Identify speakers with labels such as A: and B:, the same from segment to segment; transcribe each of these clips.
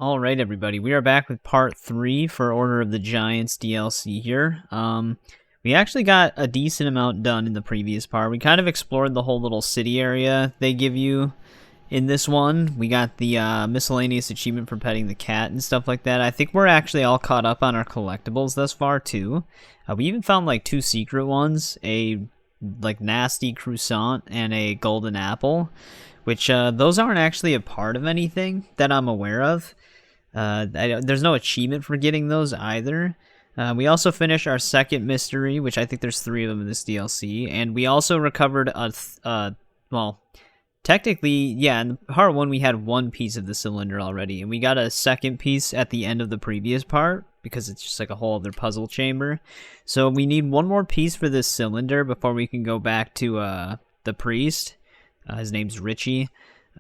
A: Alright everybody, we are back with part 3 for Order of the Giants DLC here. We actually got a decent amount done in the previous part. We kind of explored the whole little city area they give you in this one. We got the miscellaneous achievement for petting the cat and stuff like that. I think we're actually all caught up on our collectibles thus far too. We even found like 2 secret ones, a like nasty croissant and a golden apple, which those aren't actually a part of anything that I'm aware of. There's no achievement for getting those either. We also finished our second mystery, which I think there's 3 of them in this DLC, and we also recovered well, technically, yeah, in part 1 we had 1 piece of the cylinder already, and we got a second piece at the end of the previous part, because it's just like a whole other puzzle chamber. So we need 1 more piece for this cylinder before we can go back to the priest. His name's Ricci.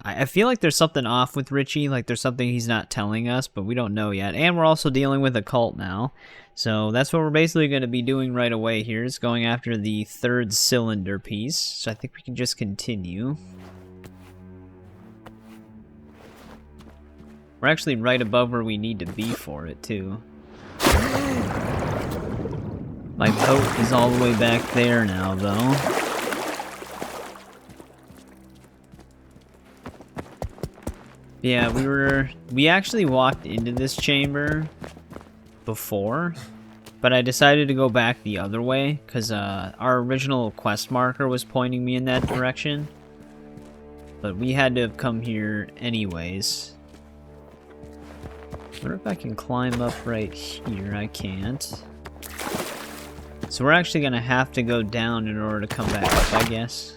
A: I feel like there's something off with Ricci, like there's something he's not telling us, but we don't know yet. And we're also dealing with a cult now. So that's what we're basically going to be doing right away here, is going after the 3rd cylinder piece. So I think we can just continue. We're actually right above where we need to be for it, too. My boat is all the way back there now, though. Yeah, we actually walked into this chamber before, but I decided to go back the other way because our original quest marker was pointing me in that direction. But we had to have come here anyways. I wonder if I can climb up right here. I can't. So we're actually gonna have to go down in order to come back up, I guess.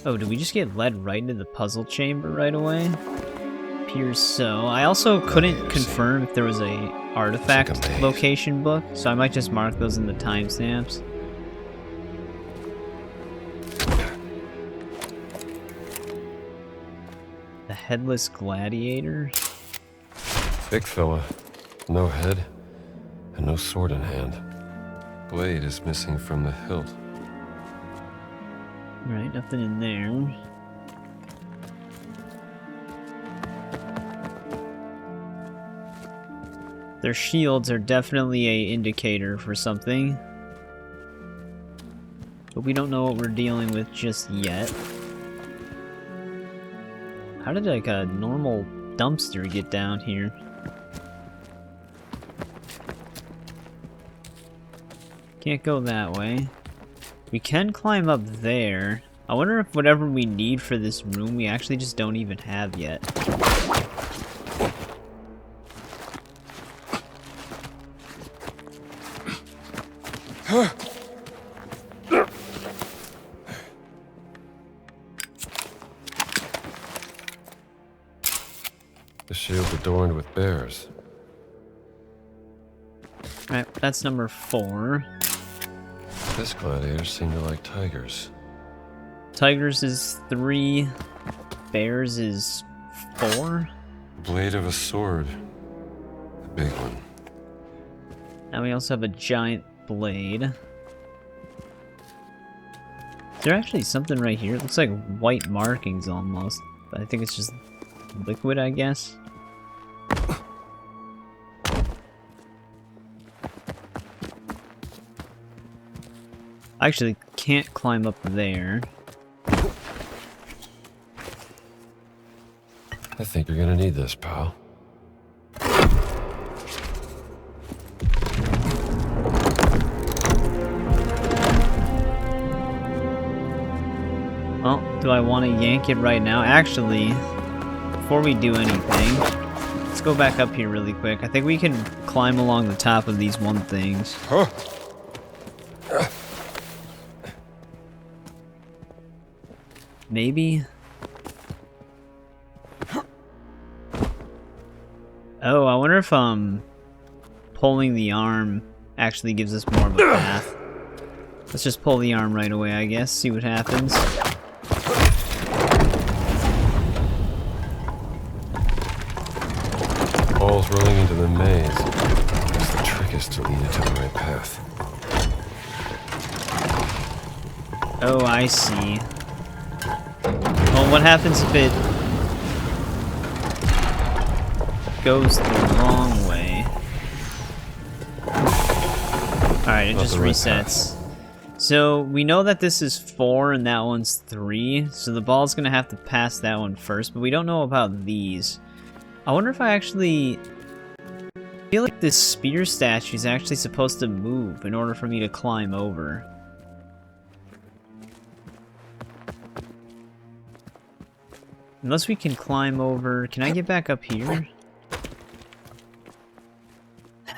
A: Oh, did we just get led right into the puzzle chamber right away? Appears so. I also couldn't confirm if there was a artifact location book, so I might just mark those in the timestamps. The headless gladiator?
B: Big fella. No head, and no sword in hand. Blade is missing from the hilt.
A: Right, nothing in there. Their shields are definitely an indicator for something. But we don't know what we're dealing with just yet. How did like a normal dumpster get down here? Can't go that way. We can climb up there. I wonder if whatever we need for this room we actually just don't even have yet.
B: The shield adorned with bears.
A: Alright, that's number 4.
B: This gladiator seemed to like tigers.
A: Tigers is 3. Bears is 4.
B: Blade of a sword. A big one.
A: Now we also have a giant blade. Is there actually something right here? It looks like white markings almost. But I think it's just liquid, I guess. I actually can't climb up there.
B: I think you're gonna need this, pal.
A: Well, do I want to yank it right now? Actually, before we do anything, let's go back up here really quick. I think we can climb along the top of these one things.
B: Huh.
A: Maybe? Oh, I wonder if pulling the arm actually gives us more of a path. Let's just pull the arm right away, I guess, see what happens.
B: Balls rolling into the maze. Guess the trick is to lead it to the right path.
A: Oh, I see. Well, what happens if it goes the wrong way? Alright, it just resets. So, we know that this is 4 and that one's 3, so the ball's gonna have to pass that one first, but we don't know about these. I wonder if I actually... I feel like this spear statue is actually supposed to move in order for me to climb over. Unless we can climb over... Can I get back up here?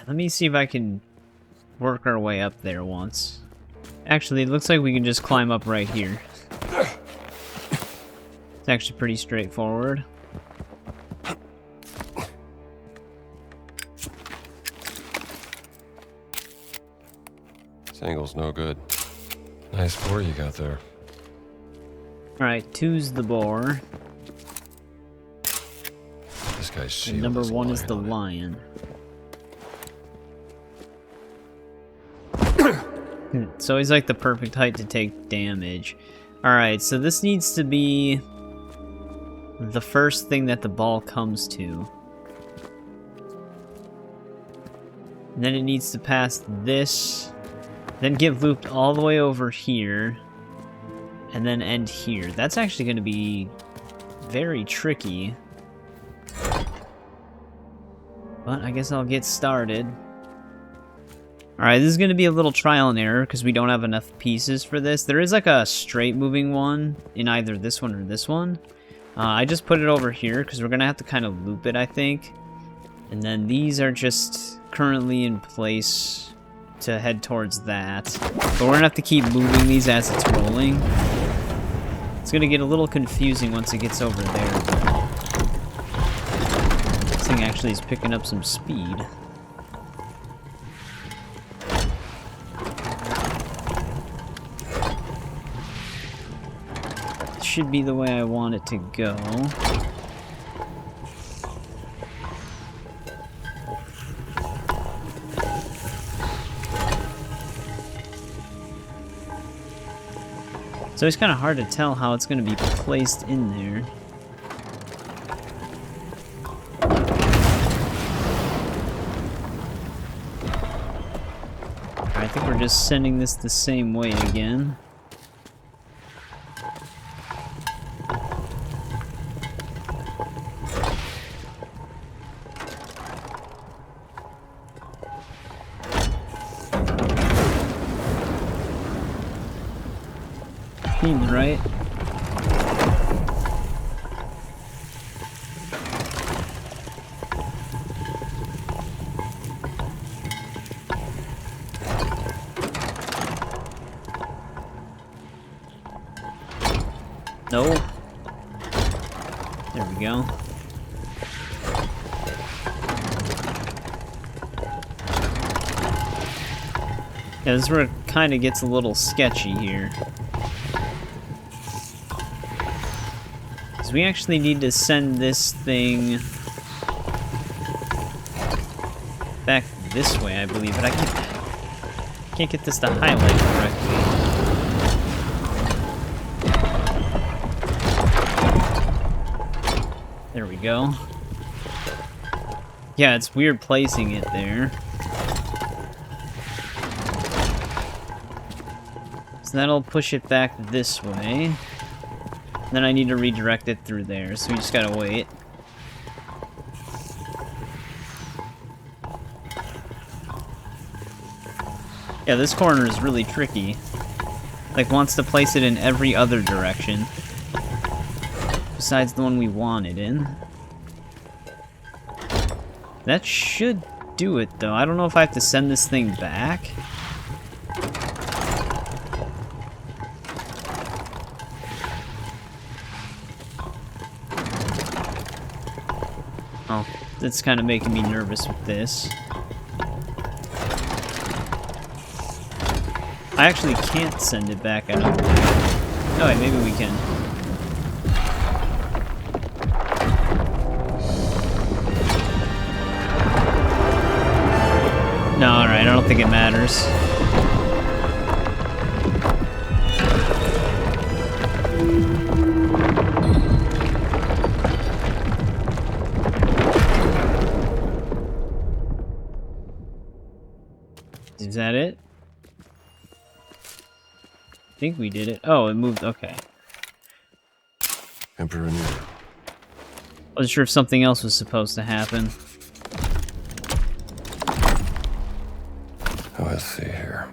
A: Let me see if I can work our way up there once. Actually, it looks like we can just climb up right here. It's actually pretty straightforward.
B: This angle's no good. Nice bore you got there.
A: Alright, 2's the boar.
B: This guy's shield.
A: And number
B: is
A: 1 is
B: lying
A: the
B: on it.
A: lion. So he's like the perfect height to take damage. Alright, so this needs to be the first thing that the ball comes to. And then it needs to pass this, then get looped all the way over here, and then end here. That's actually going to be very tricky. But I guess I'll get started. Alright, this is going to be a little trial and error because we don't have enough pieces for this. There is like a straight moving one in either this one or this one. I just put it over here because we're going to have to kind of loop it, I think. And then these are just currently in place to head towards that. But we're going to have to keep moving these as it's rolling. It's going to get a little confusing once it gets over there. But this thing actually is picking up some speed. Should be the way I want it to go. So it's kind of hard to tell how it's going to be placed in there. I think we're just sending this the same way again. Seems right. No. There we go. Yeah, this is where it kind of gets a little sketchy here. We actually need to send this thing back this way, I believe, but I can't get this to highlight correctly. There we go. Yeah, it's weird placing it there. So that'll push it back this way. Then I need to redirect it through there, so we just gotta wait. Yeah, this corner is really tricky. Like, wants to place it in every other direction. Besides the one we want it in. That should do it, though. I don't know if I have to send this thing back. Oh, that's kind of making me nervous with this. I actually can't send it back, I don't think. Oh wait, maybe we can. No, alright, I don't think it matters. Is that it? I think we did it. Oh, it moved. Okay.
B: Emperor Nero.
A: Wasn't sure if something else was supposed to happen.
B: Oh, let's see here.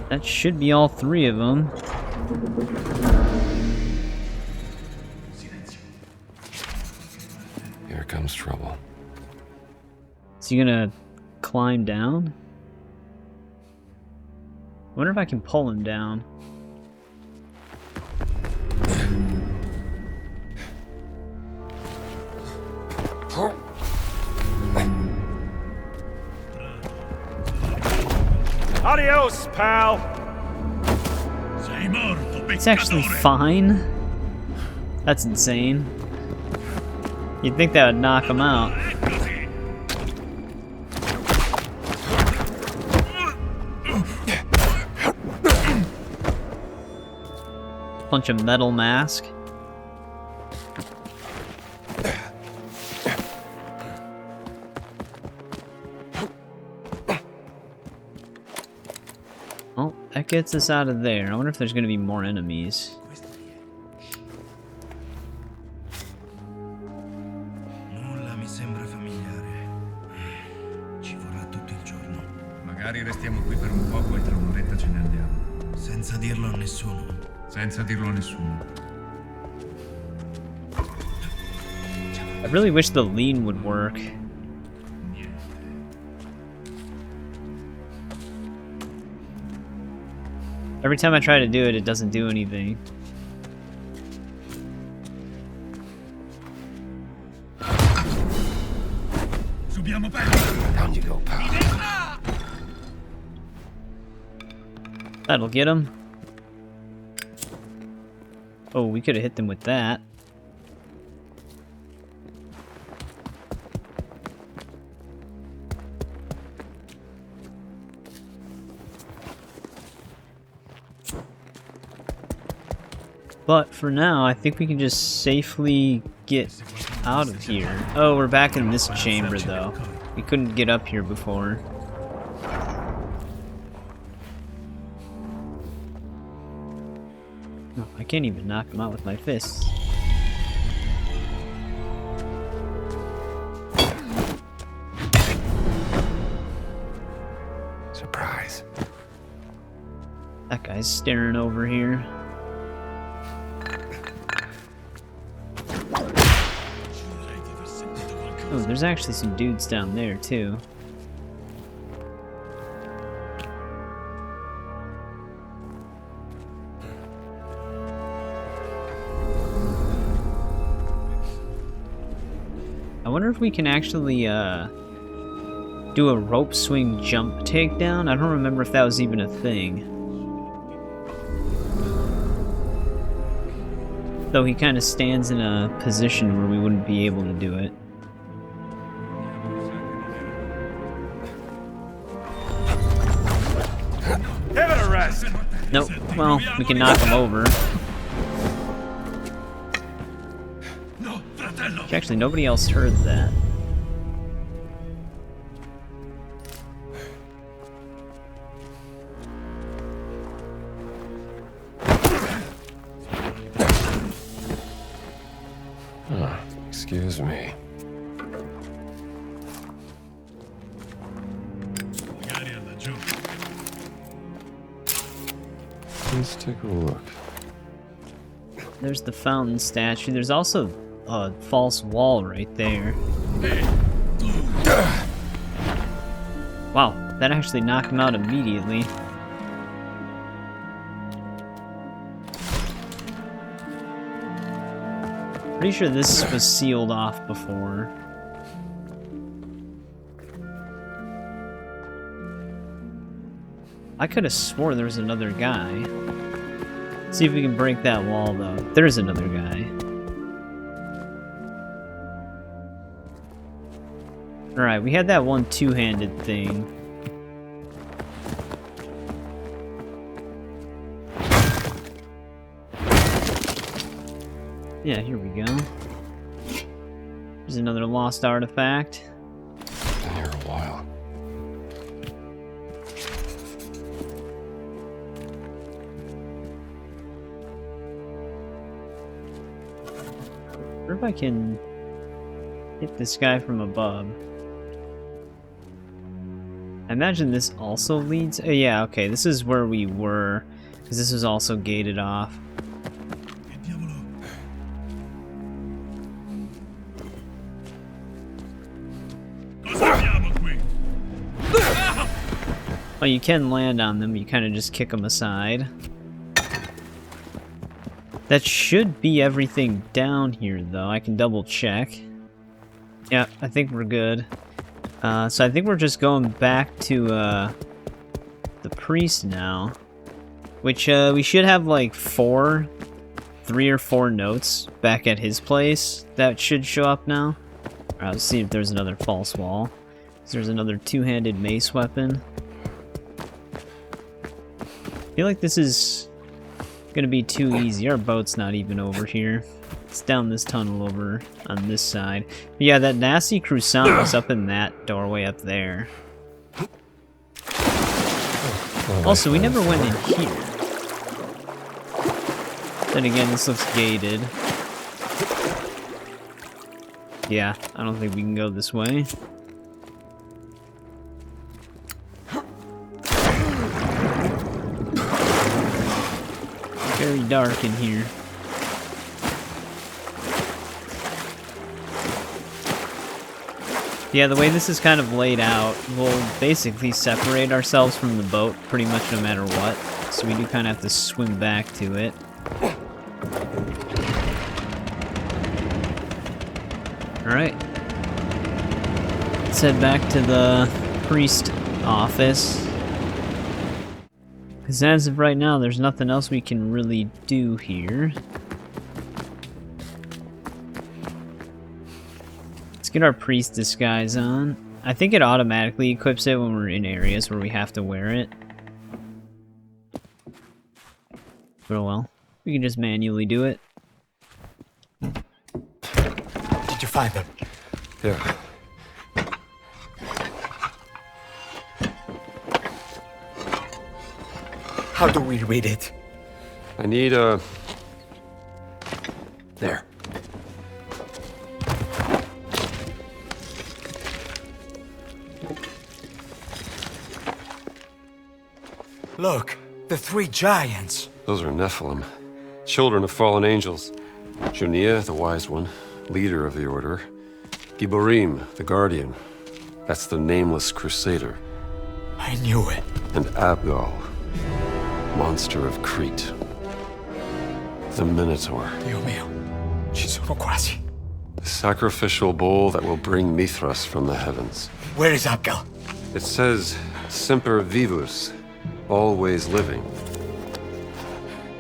A: That should be all three of them.
B: Here comes trouble.
A: Is he gonna climb down? I wonder if I can pull him down.
C: Adios, pal!
A: It's actually fine. That's insane. You'd think that would knock him out. Punch a metal mask. Well, that gets us out of there. I wonder if there's going to be more enemies.
D: Nulla mi sembra familiare. Ci vorrà tutto il giorno. Magari restiamo qui per un poco e tra un'oretta ce ne andiamo. Senza dirlo a nessuno. Senza dirlo a nessuno.
A: I really wish the lean would work. Every time I try to do it, it doesn't do anything.
B: Down you go, pal.
A: That'll get him. Oh, we could have hit them with that. But for now, I think we can just safely get out of here. Oh, we're back in this chamber, though. We couldn't get up here before. No, I can't even knock him out with my fists.
B: Surprise.
A: That guy's staring over here. Oh, there's actually some dudes down there, too. I wonder if we can actually, do a rope swing jump takedown? I don't remember if that was even a thing. Though he kind of stands in a position where we wouldn't be able to do it.
C: Give it a rest!
A: Nope. Well, we can knock him over. Actually, nobody else heard that.
B: Excuse me. Let's take a look.
A: There's the fountain statue. There's also a false wall right there. Wow, that actually knocked him out immediately. Pretty sure this was sealed off before. I could have swore there was another guy. See if we can break that wall, though. There's another guy. Alright, we had that one two-handed thing. Yeah, here we go. There's another lost artifact.
B: Been here a while.
A: if I can hit this guy from above. I imagine this also leads... Oh, yeah, okay, this is where we were, because this was also gated off. Oh, you can land on them, you kind of just kick them aside. That should be everything down here, though. I can double check. Yeah, I think we're good. So I think we're just going back to the priest now. Which we should have like 3 or 4 notes back at his place that should show up now. Alright, let's see if there's another false wall. There's another 2-handed mace weapon. I feel like this is gonna be too easy. Our boat's not even over here. It's down this tunnel over on this side. But yeah, that nasty croissant was up in that doorway up there. Also, we never went in here. Then again, this looks gated. Yeah, I don't think we can go this way. Very dark in here. Yeah, the way this is kind of laid out, we'll basically separate ourselves from the boat pretty much no matter what. So we do kind of have to swim back to it. Alright. Let's head back to the priest office. Because as of right now, there's nothing else we can really do here. Let's get our priest disguise on. I think it automatically equips it when we're in areas where we have to wear it. But oh well, we can just manually do it.
E: Did you find them?
B: Yeah.
E: How do we read it?
B: I need
E: There. Look, the 3 giants.
B: Those are Nephilim, children of fallen angels. Junia, the wise one, leader of the order. Giborim, the guardian. That's the nameless crusader.
E: I knew it.
B: And Abgal, monster of Crete. The Minotaur.
E: Dio mio. Ci sono quasi.
B: The sacrificial bull that will bring Mithras from the heavens.
E: Where is Abgal?
B: It says, Semper Vivus, always living.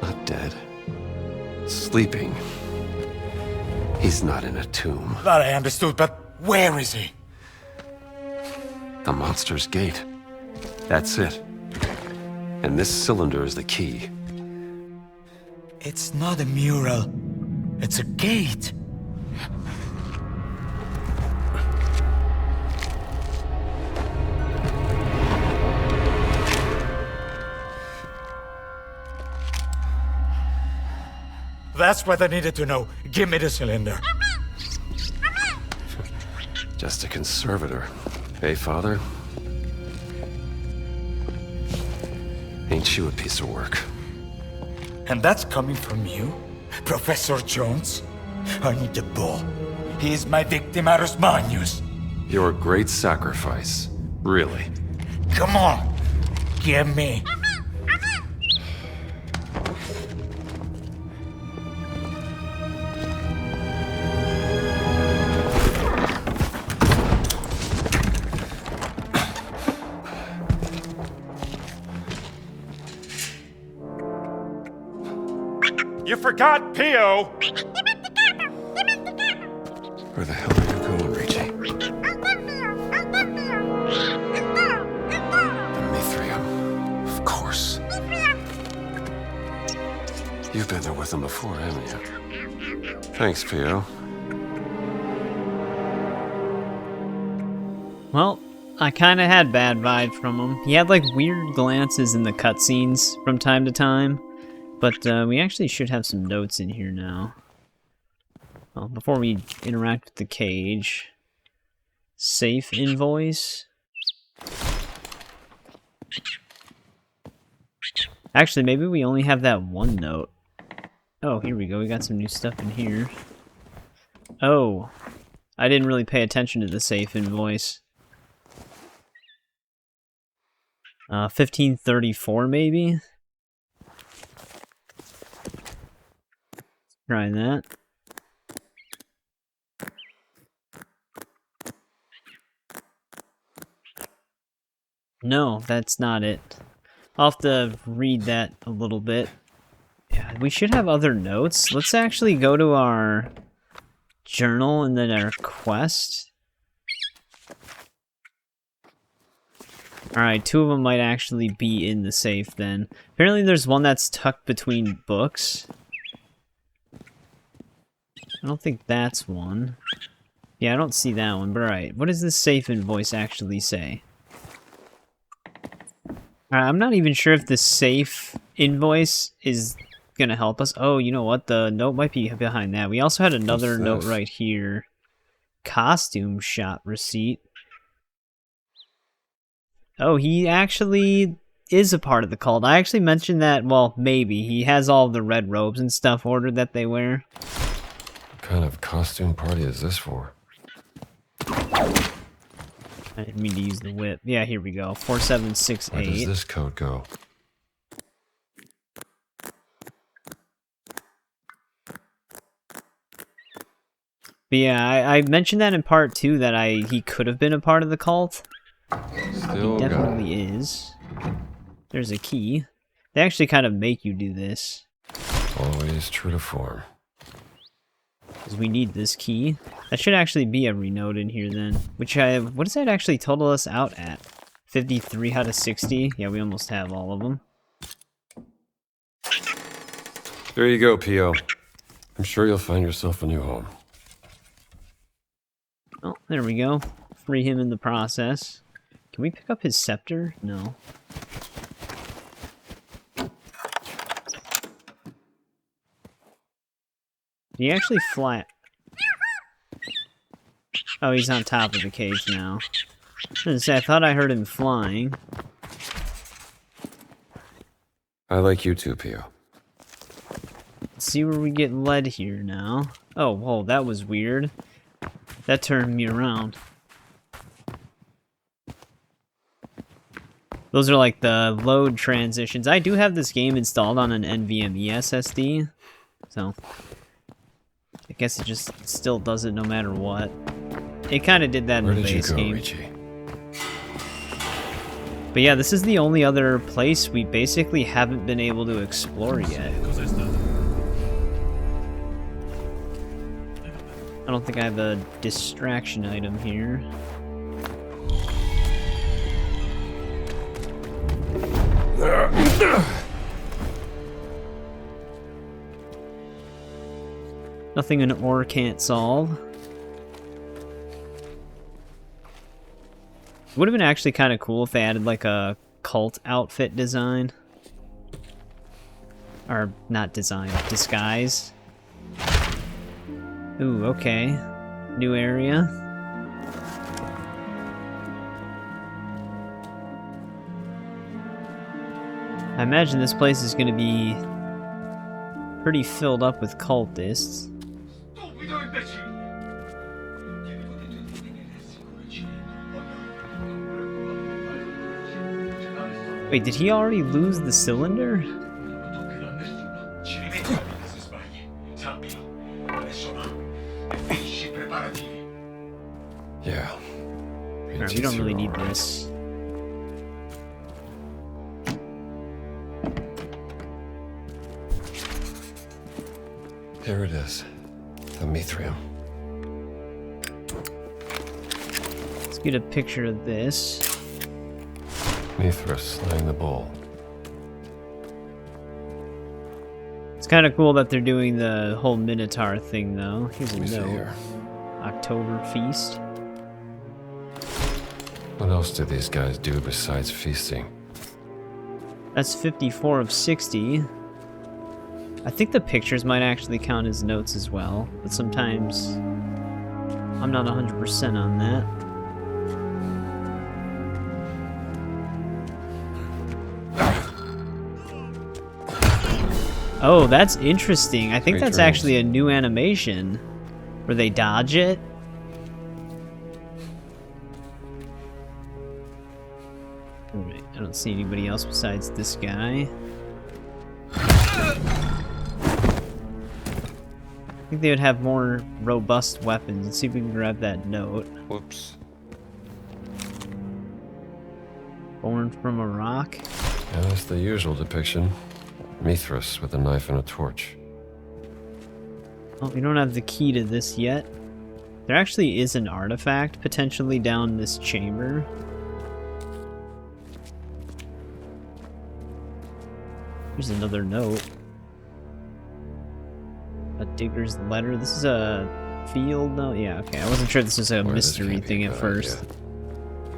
B: Not dead. Sleeping. He's not in a tomb.
E: That I understood, but where is he?
B: The monster's gate. That's it. And this cylinder is the key.
E: It's not a mural. It's a gate. That's what I needed to know. Give me the cylinder.
B: Just a conservator. Hey, Father? Ain't you a piece of work?
E: And that's coming from you? Professor Jones? I need the bull. He is my victimarus magnus.
B: You're a great sacrifice. Really.
E: Come on. Give me.
C: You forgot Pio!
B: Where the hell are you going, Ricci? The Mithraeum. Of course. You've been there with him before, haven't you? Thanks, Pio.
A: Well, I kind of had bad vibes from him. He had like weird glances in the cutscenes from time to time. But we actually should have some notes in here now. Well, before we interact with the cage, safe invoice. Actually, maybe we only have that one note. Oh, here we go. We got some new stuff in here. Oh, I didn't really pay attention to the safe invoice. 1534 maybe? Try that. No, that's not it. I'll have to read that a little bit. Yeah, we should have other notes. Let's actually go to our journal and then our quest. Alright, 2 of them might actually be in the safe then. Apparently there's one that's tucked between books. I don't think that's one. Yeah, I don't see that one, but alright. What does this safe invoice actually say? I'm not even sure if the safe invoice is gonna help us. Oh, you know what? The note might be behind that. We also had another note right here. Costume shop receipt. Oh, he actually is a part of the cult. I actually mentioned that, well, maybe. He has all the red robes and stuff ordered that they wear.
B: What kind of costume party is this for?
A: I didn't mean to use the whip. Yeah, here we go. 4768.
B: Where does this code go?
A: But yeah, I mentioned that in part 2 that he could have been a part of the cult.
B: Still
A: He definitely is. There's a key. They actually kind of make you do this.
B: Always true to form.
A: Because we need this key. That should actually be every note in here then. Which what does that actually total us out at? 53 out of 60? Yeah, we almost have all of them.
B: There you go, P.O. I'm sure you'll find yourself a new home.
A: Oh, there we go. Free him in the process. Can we pick up his scepter? No. Did he actually fly? Oh, he's on top of the cage now. I was gonna say, I thought I heard him flying.
B: I like you too, P.O.
A: Let's see where we get led here now. Oh, whoa, that was weird. That turned me around. Those are like the load transitions. I do have this game installed on an NVMe SSD, so I guess it just still does it no matter what. It kind of did that in the base game.
B: Where did you go, Ricci?
A: But yeah, this is the only other place we basically haven't been able to explore yet. I don't think I have a distraction item here. Nothing an ore can't solve. It would have been actually kind of cool if they added like a cult outfit design. Or not design, disguise. Ooh, okay. New area. I imagine this place is going to be pretty filled up with cultists. Wait, did he already lose the cylinder?
B: Yeah.
A: Alright, we don't really need this.
B: There it is. The Mithraeum.
A: Let's get a picture of this.
B: Mithra slaying the bull.
A: It's kind of cool that they're doing the whole Minotaur thing, though. Here's a
B: Let me see
A: note.
B: here.
A: October feast.
B: What else do these guys do besides feasting?
A: That's 54 of 60. I think the pictures might actually count as notes as well, but sometimes I'm not 100% on that. Oh, that's interesting. I think that's actually a new animation where they dodge it. Alright, I don't see anybody else besides this guy. I think they would have more robust weapons. Let's see if we can grab that note.
B: Whoops.
A: Born from a rock.
B: Yeah, that's the usual depiction. Mithras with a knife and a torch.
A: Oh, we don't have the key to this yet. There actually is an artifact potentially down this chamber. Here's another note. A digger's letter. This is a field note? Yeah, okay. I wasn't sure this was a mystery thing at first.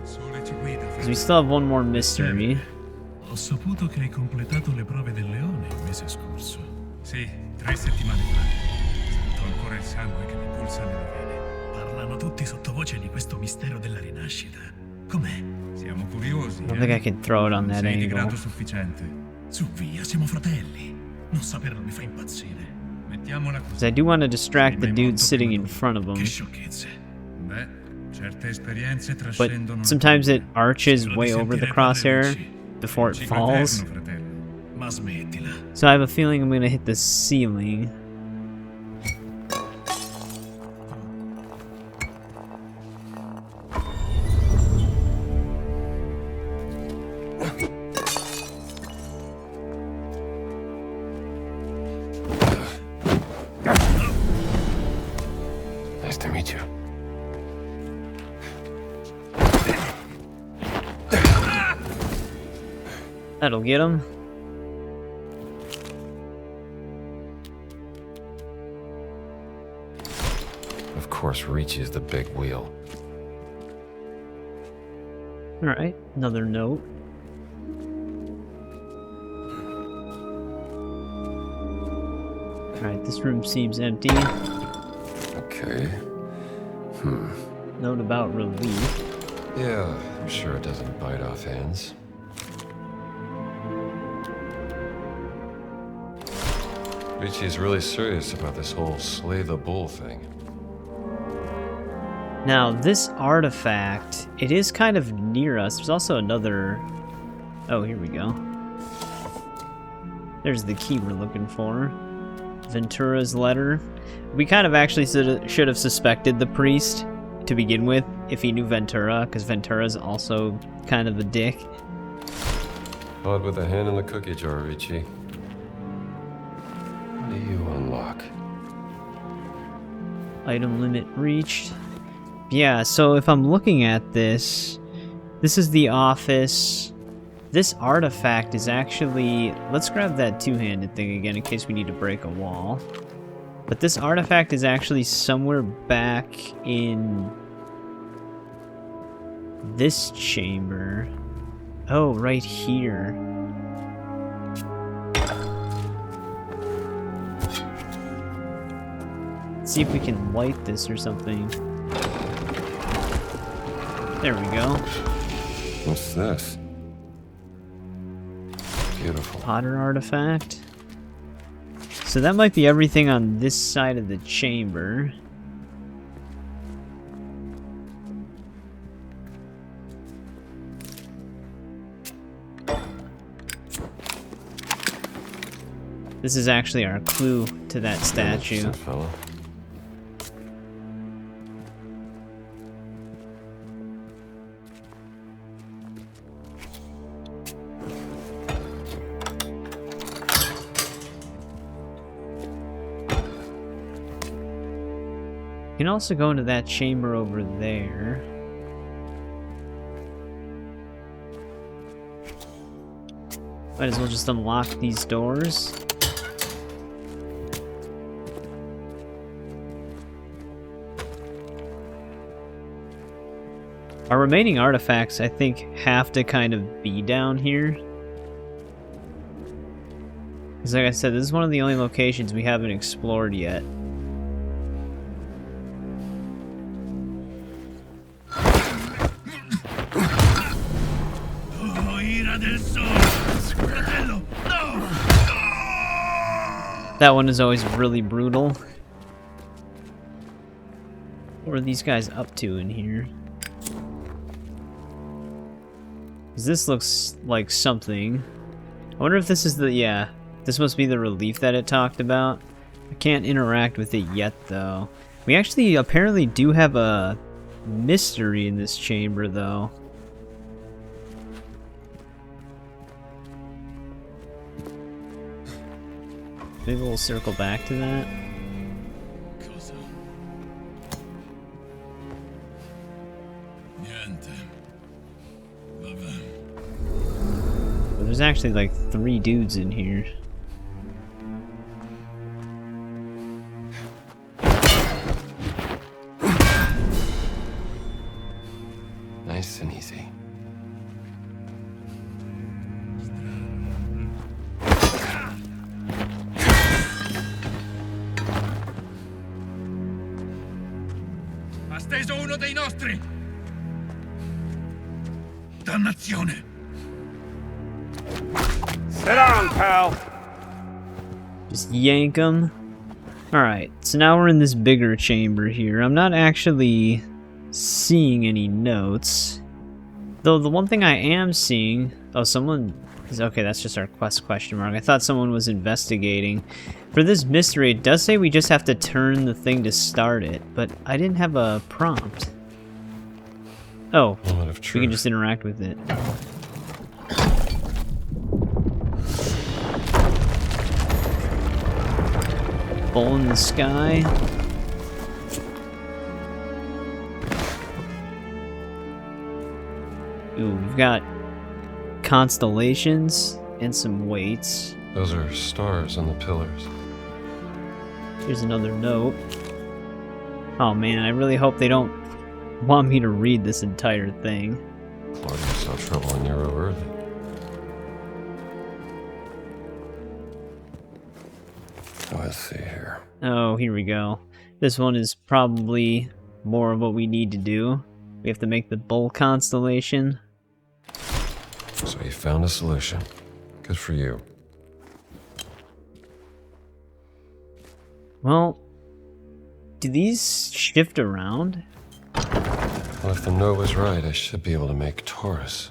A: Because we still have one more mystery.
D: Ho saputo che hai completato le prove del leone il mese scorso. Sì, 3 settimane fa. Sento ancora il sangue che mi pulsa nelle vene. Parlano tutti sottovoce di questo mistero della rinascita. Com'è? Siamo curiosi.
A: I don't think I can throw it on that
D: Sei di
A: angle.
D: grado sufficiente. Su via, siamo fratelli. Non saperlo mi fa impazzire. Mettiamola così.
A: Because I do want to distract the dude sitting in front of
D: Che
A: him.
D: sciocchezze. Beh, certe esperienze
A: But
D: trascendono.
A: sometimes it arches way over the crosshair before it falls.
D: Ma smettila.
A: So I have a feeling I'm gonna hit the ceiling.
B: Nice to meet you.
A: That'll get him.
B: Of course, Ricci is the big wheel.
A: Alright, another note. Alright, this room seems empty.
B: Okay.
A: Note about relief.
B: Yeah, I'm sure it doesn't bite off hands. Ricci's really serious about this whole slay the bull thing.
A: Now, this artifact, it is kind of near us. There's also another... Oh, here we go. There's the key we're looking for. Ventura's letter. We kind of actually should have suspected the priest to begin with, if he knew Ventura, because Ventura's also kind of a dick.
B: Odd with a hand in the cookie jar, Ricci. What do you unlock?
A: Item limit reached. Yeah, so if I'm looking at this, this is the office. This artifact is actually... Let's grab that two-handed thing again in case we need to break a wall. But this artifact is actually somewhere back in this chamber. Oh, right here. Let's see if we can light this or something. There we go.
B: What's this? Beautiful.
A: Potter artifact. So that might be everything on this side of the chamber. This is actually our clue to that statue.
B: Innocent fella.
A: You can also go into that chamber over there. Might as well just unlock these doors. Our remaining artifacts, I think, have to kind of be down here. Because like I said, this is one of the only locations we haven't explored yet. That one is always really brutal. What are these guys up to in here? 'Cause this looks like something. I wonder if this is the... yeah. This must be the relief that it talked about. I can't interact with it yet, though. We actually apparently do have a mystery in this chamber, though. Maybe we'll circle back to that. Well, there's actually like 3 dudes in here.
B: Nice and easy.
D: Ha steso uno dei nostri! Dannazione!
C: Sit down, pal.
A: Just yank them. Alright, so now we're in this bigger chamber here. I'm not actually seeing any notes. Though the one thing I am seeing... oh, someone... okay, that's just our quest question mark. I thought someone was investigating. For this mystery, it does say we just have to turn the thing to start it, but I didn't have a prompt. Oh,
B: Moment of
A: we
B: truth.
A: can just interact with it. Bull in the sky. Ooh, we've got constellations and some weights.
B: Those are stars on the pillars.
A: Here's another note. Oh man, I really hope they don't want me to read this entire thing.
B: Claudia saw trouble in Euro early. Oh, let's see here.
A: Oh, here we go. This one is probably more of what we need to do. We have to make the bull constellation.
B: So you found a solution. Good for you.
A: Well, do these shift around?
B: Well, if the note was right, I should be able to make Taurus.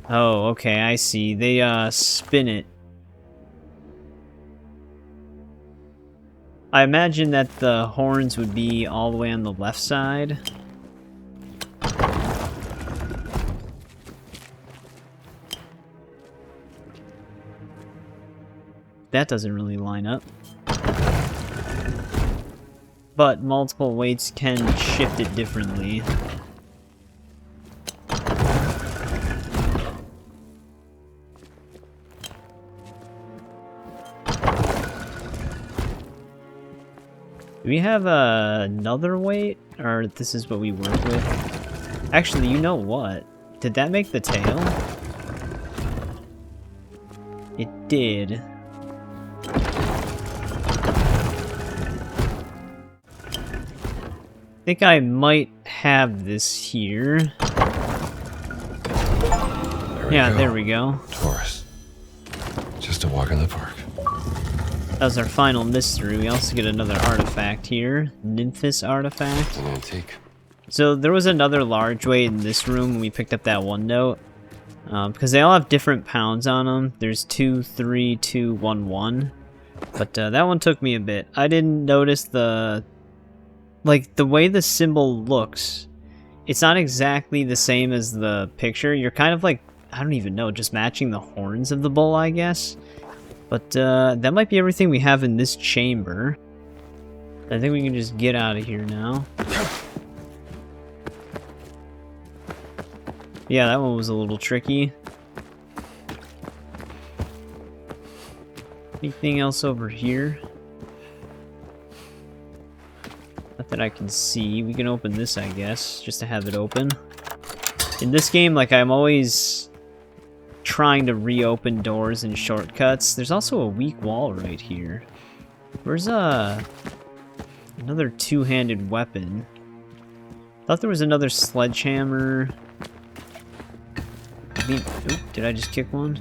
A: Oh, okay, I see. They, spin it. I imagine that the horns would be all the way on the left side. That doesn't really line up. But multiple weights can shift it differently. Do we have another weight? Or this is what we work with? Actually, you know what? Did that make the tail? It did. I think I might have this here. There we go.
B: Taurus. Just a walk in the park.
A: That was our final mystery. We also get another artifact here. Nymphus artifact.
B: An antique.
A: So there was another large weight in this room when we picked up that one note. Because they all have different pounds on them. There's 2, 3, 2, 1, 1. But that one took me a bit. I didn't notice the... like, the way the symbol looks. It's not exactly the same as the picture. You're kind of like, I don't even know, just matching the horns of the bull, I guess. But that might be everything we have in this chamber. I think we can just get out of here now. Yeah, that one was a little tricky. Anything else over here? Not that I can see. We can open this, I guess, just to have it open. In this game, like, I'm always trying to reopen doors and shortcuts. There's also a weak wall right here. Where's another two-handed weapon? Thought there was another sledgehammer. I mean, oop, did I just kick one?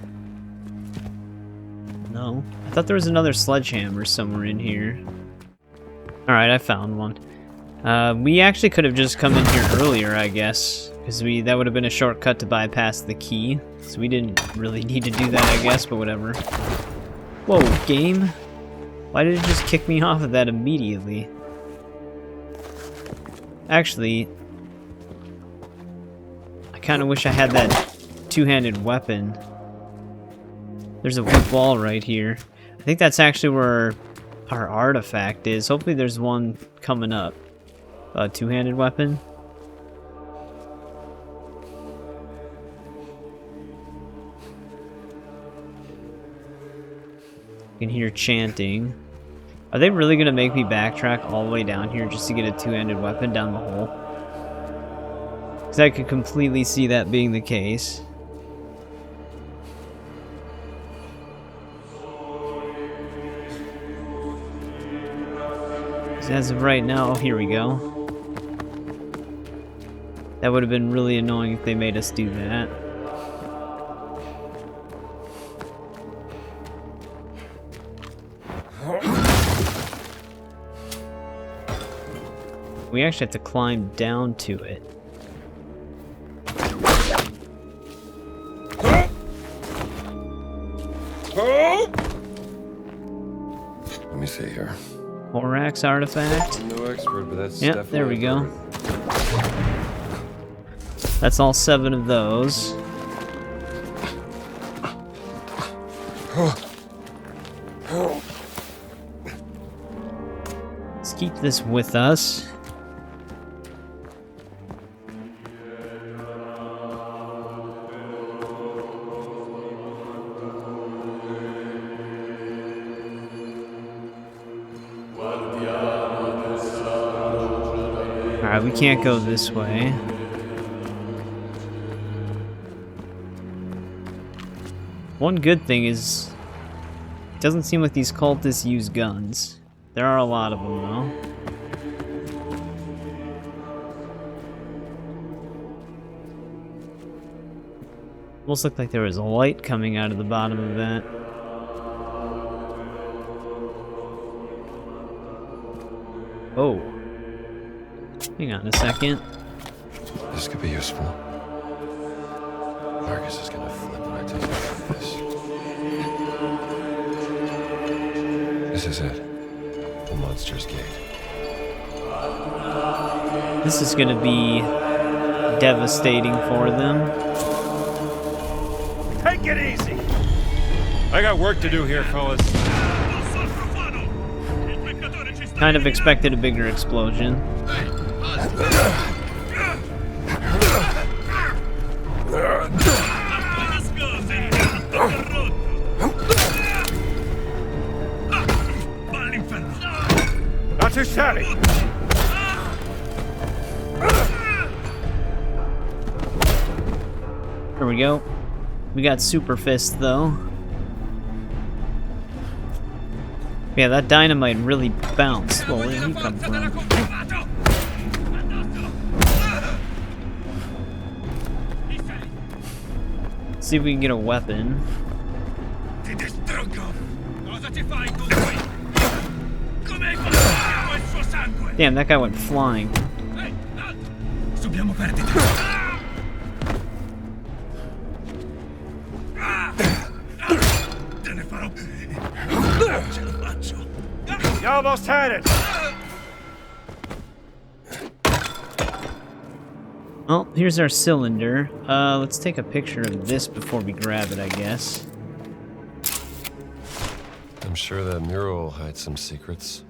A: No. I thought there was another sledgehammer somewhere in here. Alright, I found one. We actually could have just come in here earlier, I guess. Because that would have been a shortcut to bypass the key. So we didn't really need to do that, I guess, but whatever. Whoa, game? Why did it just kick me off of that immediately? Actually, I kind of wish I had that two-handed weapon. There's a weak wall right here. I think that's actually where our artifact is. Hopefully there's one coming up. A two-handed weapon. You can hear chanting. Are they really going to make me backtrack all the way down here just to get a two-handed weapon down the hole? Because I could completely see that being the case. As of right now, oh, here we go. That would have been really annoying if they made us do that. We actually have to climb down to it.
B: Let me see here.
A: Horax artifact.
B: No expert, but that's
A: yep, there we go. That's all 7 of those. Let's keep this with us. Alright, we can't go this way. One good thing is, it doesn't seem like these cultists use guns. There are a lot of them, though. Almost looked like there was a light coming out of the bottom of that. Oh. Hang on a second.
B: This could be useful. Marcus is gonna flip when I tell him about this. This is it. The monster's gate.
A: This is gonna be devastating for them.
C: Take it easy. I got work to do here, fellas.
A: Kind of expected a bigger explosion.
C: Not too shabby.
A: Here we go. We got Super Fist, though. Yeah, that dynamite really bounced. Well, where did he come from? Let's see if we can get a weapon. Damn, that guy went flying.
C: You almost had it.
A: Well, here's our cylinder. Let's take a picture of this before we grab it, I guess.
B: I'm sure that mural will hide some secrets.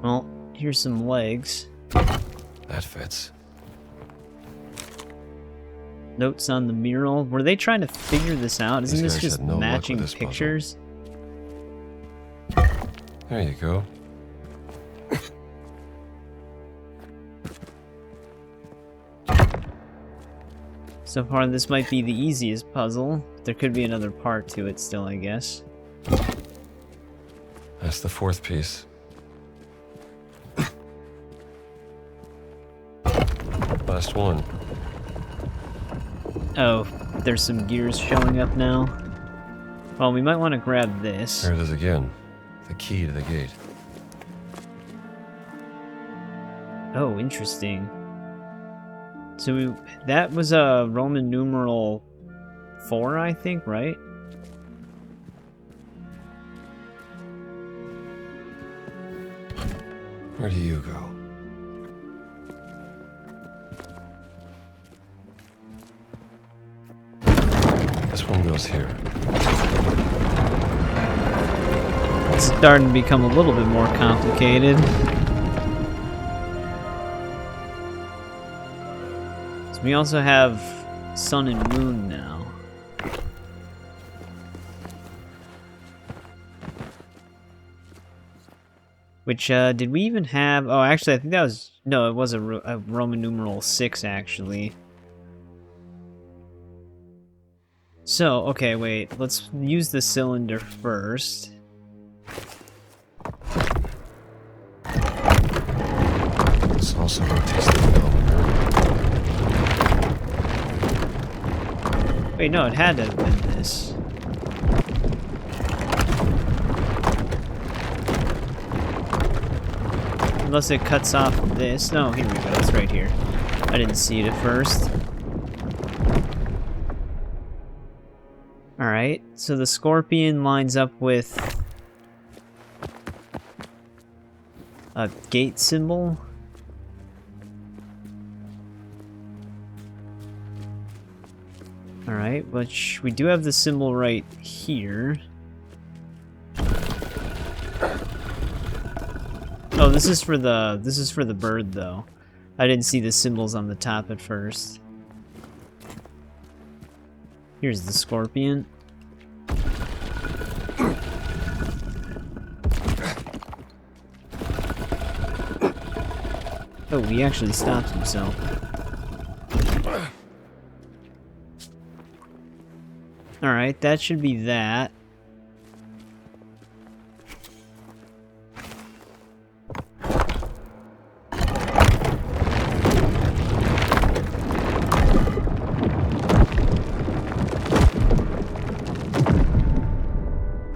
A: Well, here's some legs.
B: That fits.
A: Notes on the mural. Were they trying to figure this out? Isn't
B: These
A: this
B: guys
A: just
B: had no luck with
A: matching
B: this puzzle.
A: pictures?
B: There you go.
A: So far, this might be the easiest puzzle. There could be another part to it still, I guess.
B: That's the fourth piece. Last one.
A: Oh, there's some gears showing up now. Well, we might want to grab this.
B: There it is again. The key to the gate.
A: Oh, interesting. So that was a Roman numeral 4, I think, right?
B: Where do you go? This one goes here.
A: It's starting to become a little bit more complicated. So we also have sun and moon now. Which, did we even have... Oh, actually, I think that was... No, it was a Roman numeral 6, actually. So, okay, wait. Let's use the cylinder first.
B: This also rotates the wheel.
A: Wait, no, it had to have been this. Unless it cuts off this. No, here we go. It's right here. I didn't see it at first. Alright, so the scorpion lines up with a gate symbol. Alright, which we do have the symbol right here. Oh, this is for the bird though. I didn't see the symbols on the top at first. Here's the scorpion. Oh, he actually stopped himself. Alright, that should be that.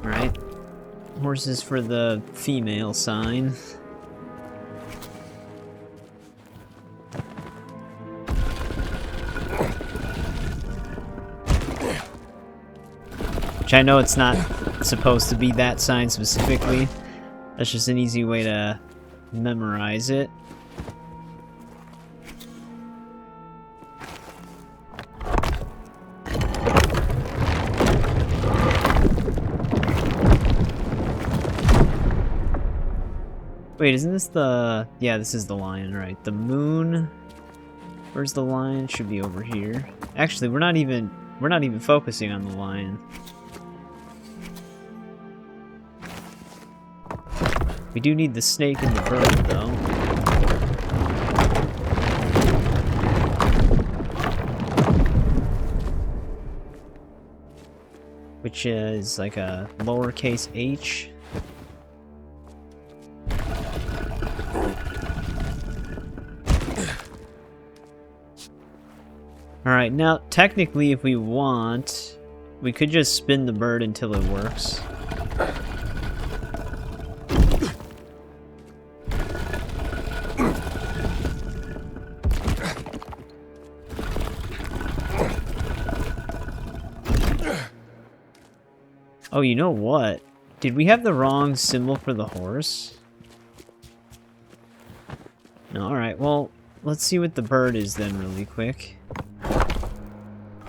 A: Alright. Horses for the female sign. Which I know it's not supposed to be that sign specifically. That's just an easy way to memorize it. Wait, isn't this the... Yeah, this is the lion, right? The moon... Where's the lion? Should be over here. Actually, we're not even focusing on the lion. We do need the snake and the bird, though. Which is like a lowercase h. Alright, now, technically, if we want, we could just spin the bird until it works. Oh, you know what? Did we have the wrong symbol for the horse? No, alright, well, let's see what the bird is then really quick.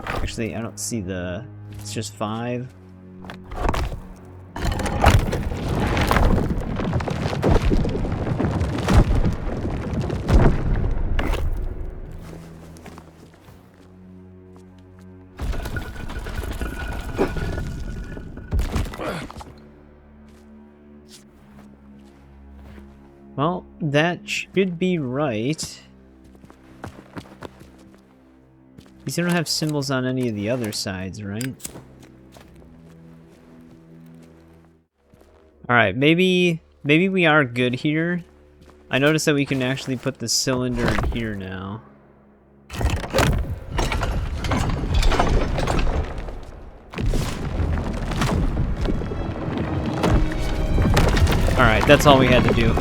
A: Actually, I don't see the... It's just 5. Well, that should be right. These don't have symbols on any of the other sides, right? Alright, maybe we are good here. I noticed that we can actually put the cylinder in here now. Alright, that's all we had to do.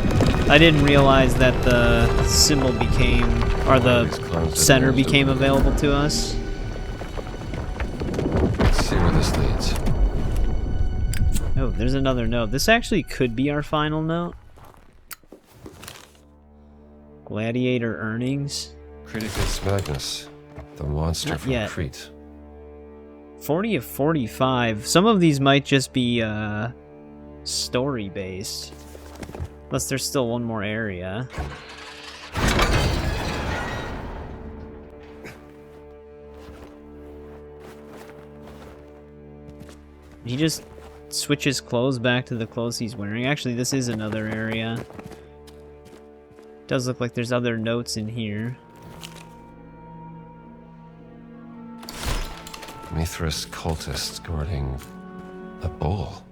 A: I didn't realize that the symbol became, or the center became available to us.
B: Let's see where this leads.
A: Oh, there's another note. This actually could be our final note. Gladiator earnings.
B: Criticus Magnus, the monster
A: Not
B: from
A: yet.
B: Crete.
A: 40 of 45. Some of these might just be story-based. Unless there's still one more area. He just switches clothes back to the clothes he's wearing. Actually, this is another area. Does look like there's other notes in here.
B: Mithras cultists guarding a bull.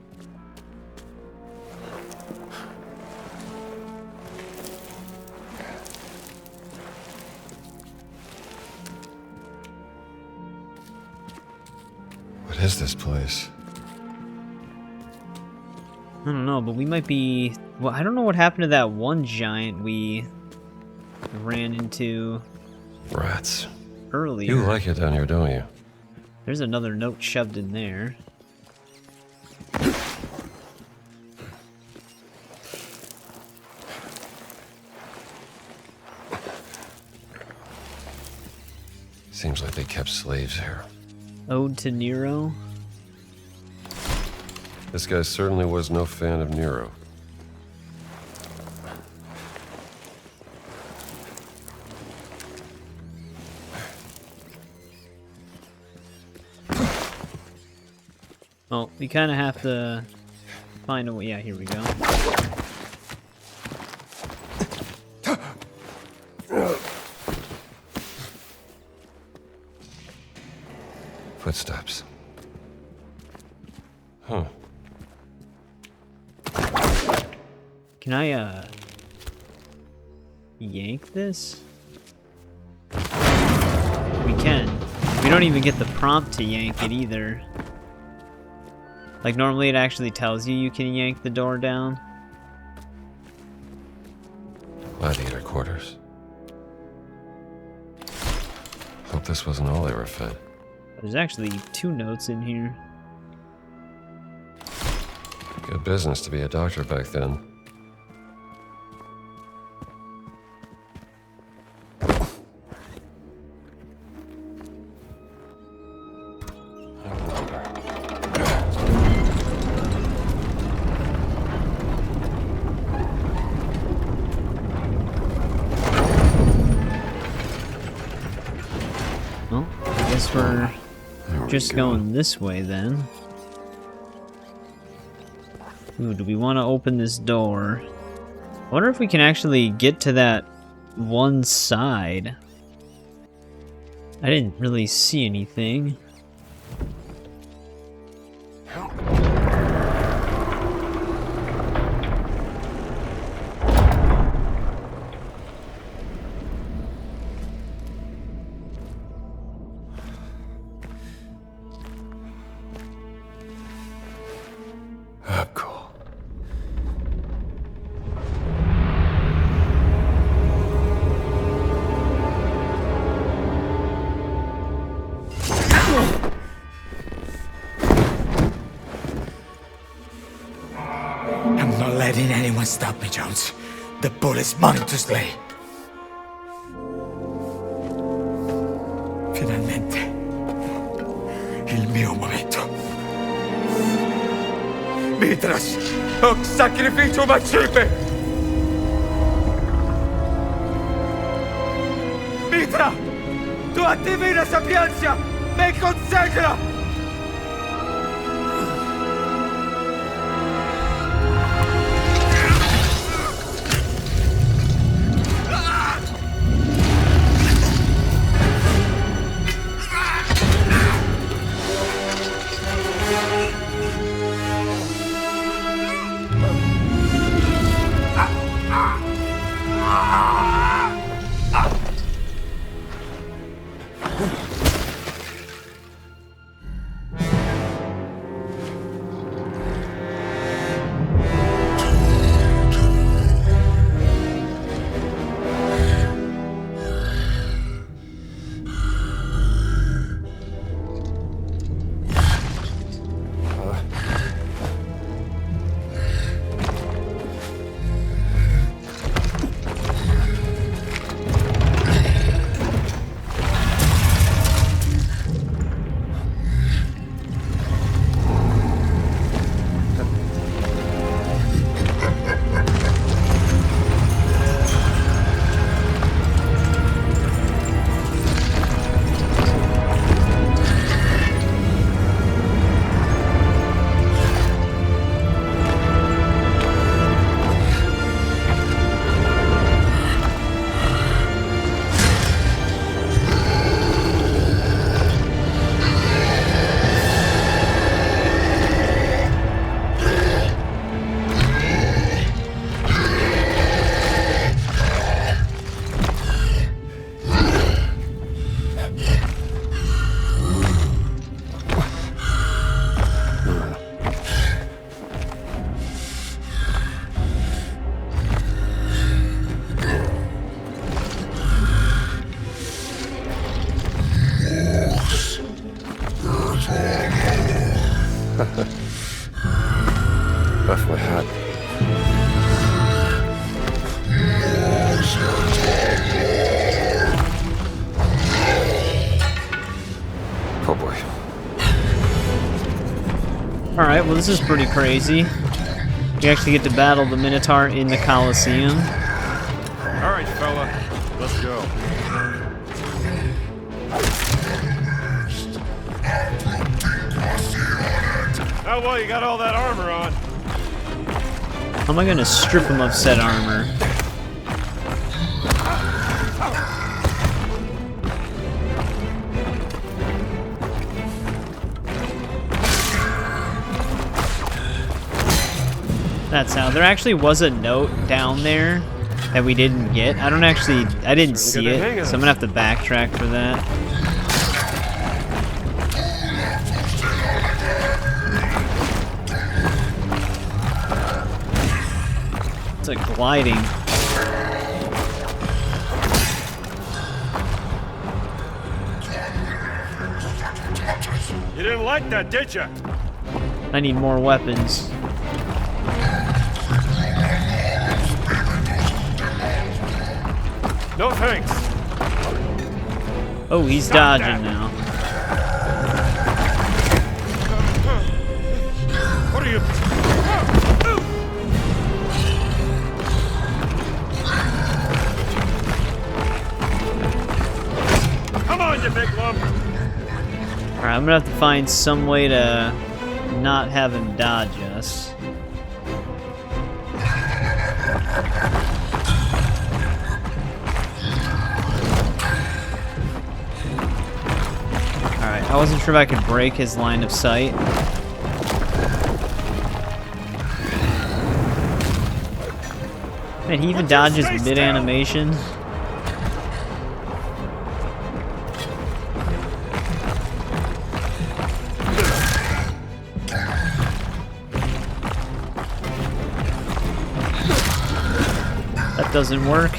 B: What is this place?
A: I don't know, but we might be... Well, I don't know what happened to that one giant we ran into
B: Rats.
A: earlier.
B: You like it down here, don't you?
A: There's another note shoved in there.
B: Seems like they kept slaves here.
A: Ode to Nero.
B: This guy certainly was no fan of Nero.
A: Well, we kind of have to find a way. Yeah, here we go.
B: Footsteps. Huh.
A: Can I, yank this? We can. We don't even get the prompt to yank it either. Like, normally it actually tells you can yank the door down.
B: Gladiator quarters. Hope this wasn't all they were fed.
A: There's actually 2 notes in here.
B: Good business to be a doctor back then.
A: Well, I guess we're
B: There we
A: just
B: go.
A: going this way then. Ooh, do we want to open this door? I wonder if we can actually get to that one side. I didn't really see anything.
B: Ah, cool.
E: I'm not letting anyone stop me, Jones. The bull is mine to slay. Finalmente. Il mio momento. Mithras, hoc sacrificium Maxime! Mithra! Tua divina sapienza me consacra!
B: Left my hat. Oh boy.
A: Alright, well this is pretty crazy. We actually get to battle the Minotaur in the Colosseum.
C: Alright, fella. Let's go. How well you got all that armor on?
A: How am I gonna strip him of said armor? That's how. There actually was a note down there that we didn't get. I didn't see it, so I'm gonna have to backtrack for that. It's like gliding.
C: You didn't like that, did you?
A: I need more weapons.
C: No thanks.
A: Oh, he's
C: Stop
A: dodging
C: that.
A: now.
C: What are you? Come on, you big lump.
A: Alright, I'm gonna have to find some way to not have him dodge us. Alright, I wasn't sure if I could break his line of sight. Man, he even dodges mid-animation. That doesn't work.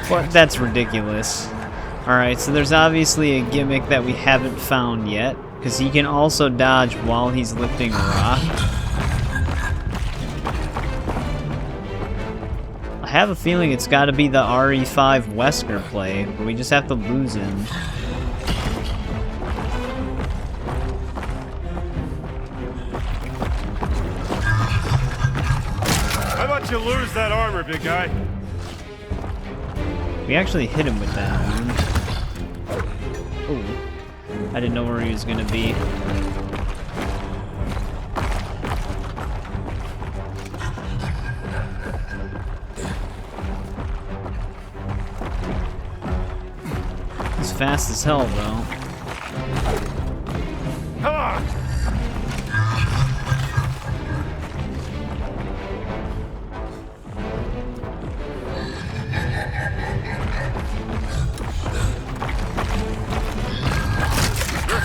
A: What? That's ridiculous. Alright, so there's obviously a gimmick that we haven't found yet, because he can also dodge while he's lifting a rock. I have a feeling it's got to be the RE5 Wesker play, but we just have to lose him.
C: How about you lose that armor, big guy?
A: We actually hit him with that one. Ooh. I didn't know where he was gonna be. He's fast as hell, though.
C: Come on!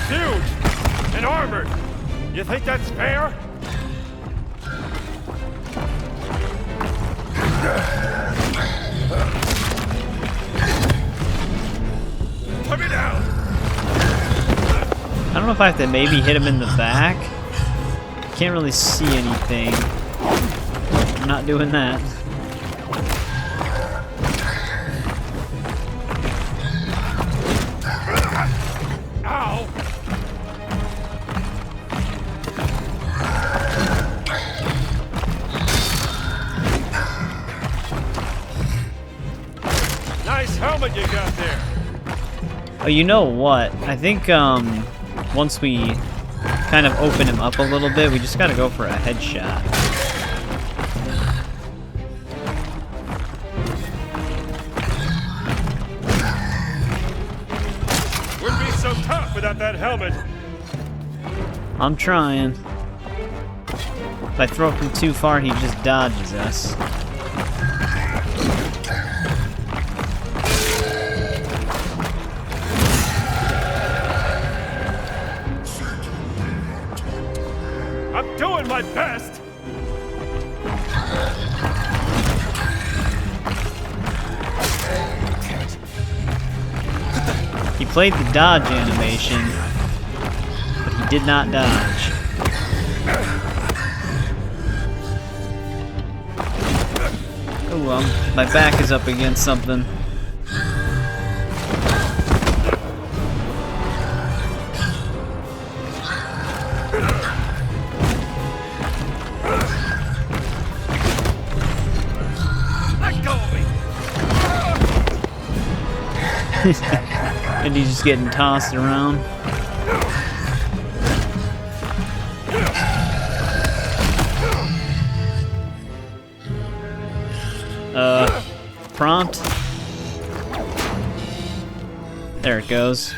C: Huge and armored. You think that's fair? Put me down.
A: I don't know if I have to maybe hit him in the back. Can't really see anything. I'm not doing that.
C: Ow! Nice helmet you got there.
A: Oh, you know what? I think once we kind of open him up a little bit, we just gotta go for a headshot.
C: Wouldn't be so tough without that helmet.
A: I'm trying. If I throw it from too far, he just dodges us.
C: I'm doing my best.
A: He played the dodge animation. did not dodge. Oh well, my back is up against something. And he's just getting tossed around. Prompt. There it goes.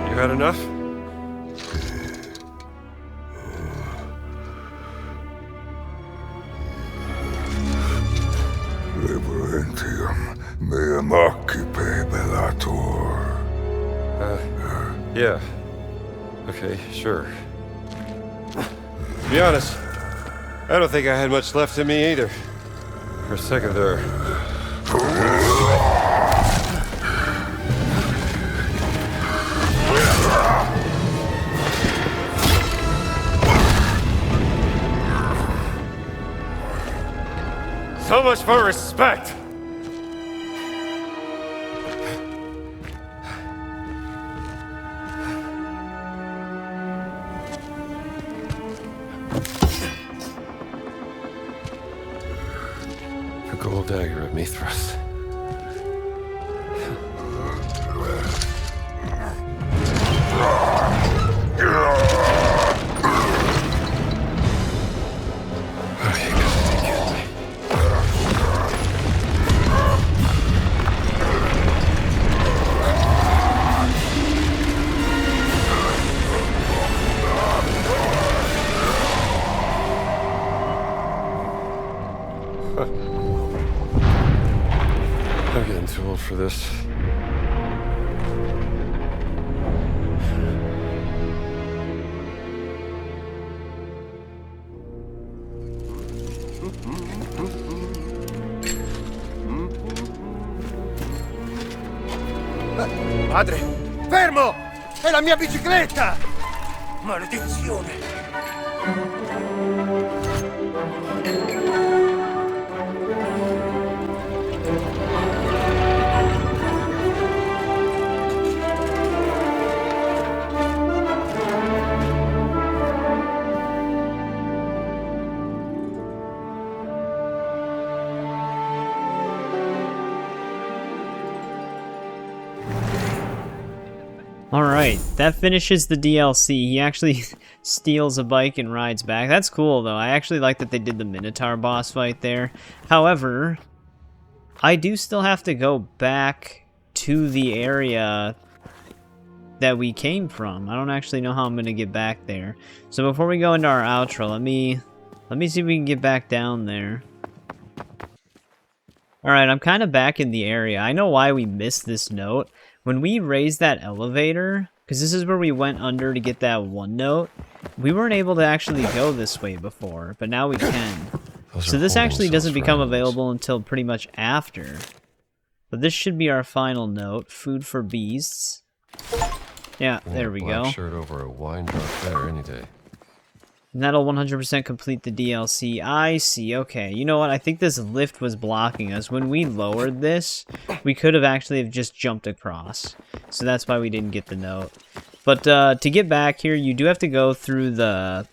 B: You had enough?
F: Mea macipe bellator.
B: Yeah. Okay, sure. To be honest, I don't think I had much left in me either. For a second there. So much for respect! A gold dagger of Mithras. I'm getting too old for this.
E: Padre, fermo! È la mia bicicletta! Maledizione!
A: Alright, that finishes the DLC. He actually steals a bike and rides back. That's cool, though. I actually like that they did the Minotaur boss fight there. However, I do still have to go back to the area that we came from. I don't actually know how I'm going to get back there. So before we go into our outro, let me see if we can get back down there. Alright, I'm kind of back in the area. I know why we missed this note. When we raised that elevator, because this is where we went under to get that one note, we weren't able to actually go this way before, but now we can. So this actually doesn't become available until pretty much after. But this should be our final note. Food for beasts. Yeah, there we go.
B: Black shirt over a wine drop there any day.
A: And that'll 100% complete the DLC. I see, okay. You know what, I think this lift was blocking us. When we lowered this, we could have actually just jumped across. So that's why we didn't get the note. But to get back here, you do have to go through the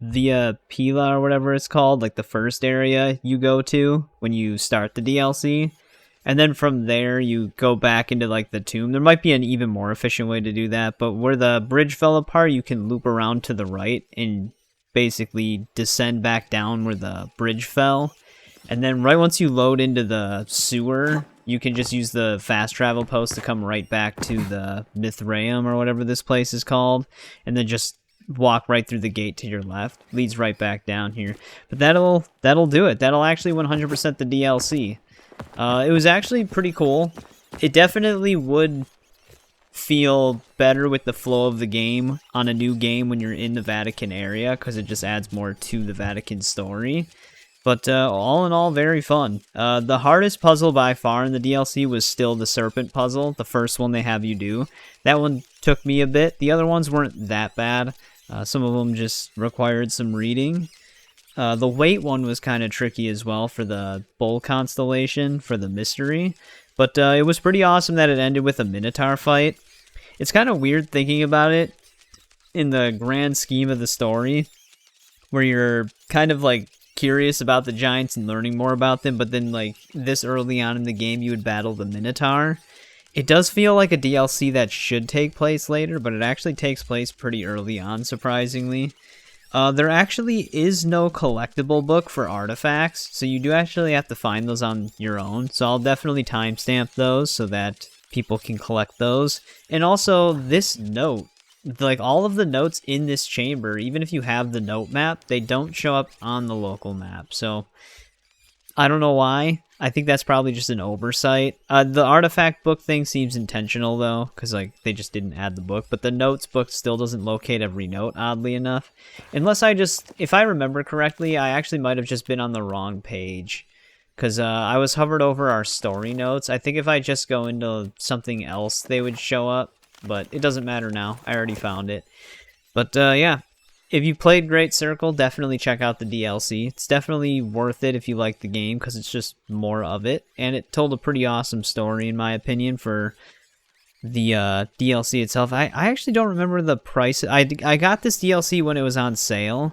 A: Via Pila or whatever it's called, like the first area you go to when you start the DLC. And then from there, you go back into, like, the tomb. There might be an even more efficient way to do that, but where the bridge fell apart, you can loop around to the right and basically descend back down where the bridge fell. And then right once you load into the sewer, you can just use the fast travel post to come right back to the Mithraeum or whatever this place is called. And then just walk right through the gate to your left. Leads right back down here. But that'll do it. That'll actually 100% the DLC. It was actually pretty cool. It definitely would feel better with the flow of the game on a new game when you're in the Vatican area, because it just adds more to the Vatican story. But all in all, very fun. The hardest puzzle by far in the DLC was still the serpent puzzle, the first one they have you do. That one took me a bit. The other ones weren't that bad. Some of them just required some reading. The weight one was kind of tricky as well for the bull constellation, for the mystery. But it was pretty awesome that it ended with a Minotaur fight. It's kind of weird thinking about it in the grand scheme of the story, where you're kind of like curious about the giants and learning more about them, but then like this early on in the game you would battle the Minotaur. It does feel like a DLC that should take place later, but it actually takes place pretty early on, surprisingly. There actually is no collectible book for artifacts, so you do actually have to find those on your own. So I'll definitely timestamp those so that people can collect those. And also, this note, like all of the notes in this chamber, even if you have the note map, they don't show up on the local map. So I don't know why. I think that's probably just an oversight. The artifact book thing seems intentional though, because like they just didn't add the book, but the notes book still doesn't locate every note, oddly enough. Unless if I remember correctly, I actually might have just been on the wrong page, because I was hovered over our story notes. I think if I just go into something else, they would show up, but it doesn't matter now. I already found it. But yeah. If you played Great Circle, definitely check out the DLC. It's definitely worth it if you like the game, because it's just more of it. And it told a pretty awesome story, in my opinion, for the DLC itself. I actually don't remember the price. I got this DLC when it was on sale.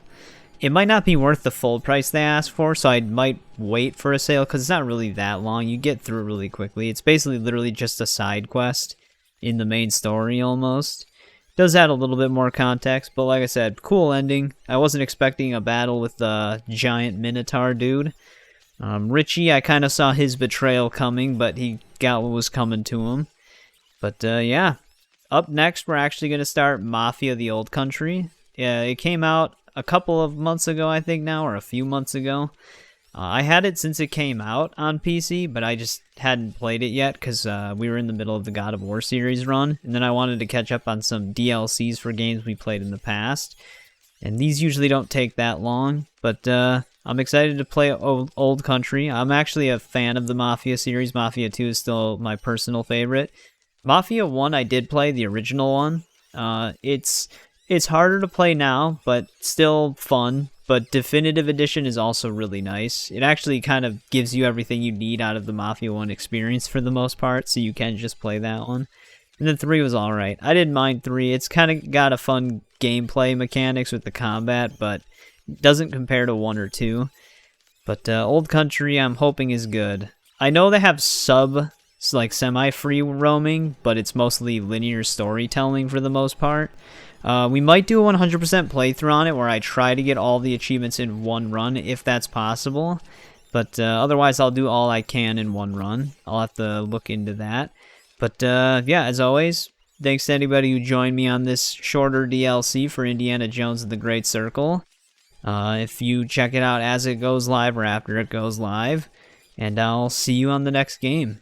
A: It might not be worth the full price they asked for, so I might wait for a sale, because it's not really that long. You get through it really quickly. It's basically literally just a side quest in the main story, almost. Does add a little bit more context, but like I said, cool ending. I wasn't expecting a battle with the giant Minotaur dude. Ricci, I kind of saw his betrayal coming, but he got what was coming to him. But yeah, up next we're actually going to start Mafia: The Old Country. It came out a couple of months ago, I think now, or a few months ago. I had it since it came out on PC, but I just hadn't played it yet because we were in the middle of the God of War series run, and then I wanted to catch up on some DLCs for games we played in the past, and these usually don't take that long, but I'm excited to play Old Country. I'm actually a fan of the Mafia series. Mafia 2 is still my personal favorite. Mafia 1 I did play, the original one. It's harder to play now, but still fun. But Definitive Edition is also really nice. It actually kind of gives you everything you need out of the Mafia 1 experience for the most part, so you can just play that one. And then 3 was alright. I didn't mind 3. It's kind of got a fun gameplay mechanics with the combat, but doesn't compare to 1 or 2. But Old Country I'm hoping is good. I know they have semi-free roaming, but it's mostly linear storytelling for the most part. We might do a 100% playthrough on it where I try to get all the achievements in one run if that's possible. But otherwise I'll do all I can in one run. I'll have to look into that. But yeah, as always, thanks to anybody who joined me on this shorter DLC for Indiana Jones and the Great Circle. If you check it out as it goes live or after it goes live. And I'll see you on the next game.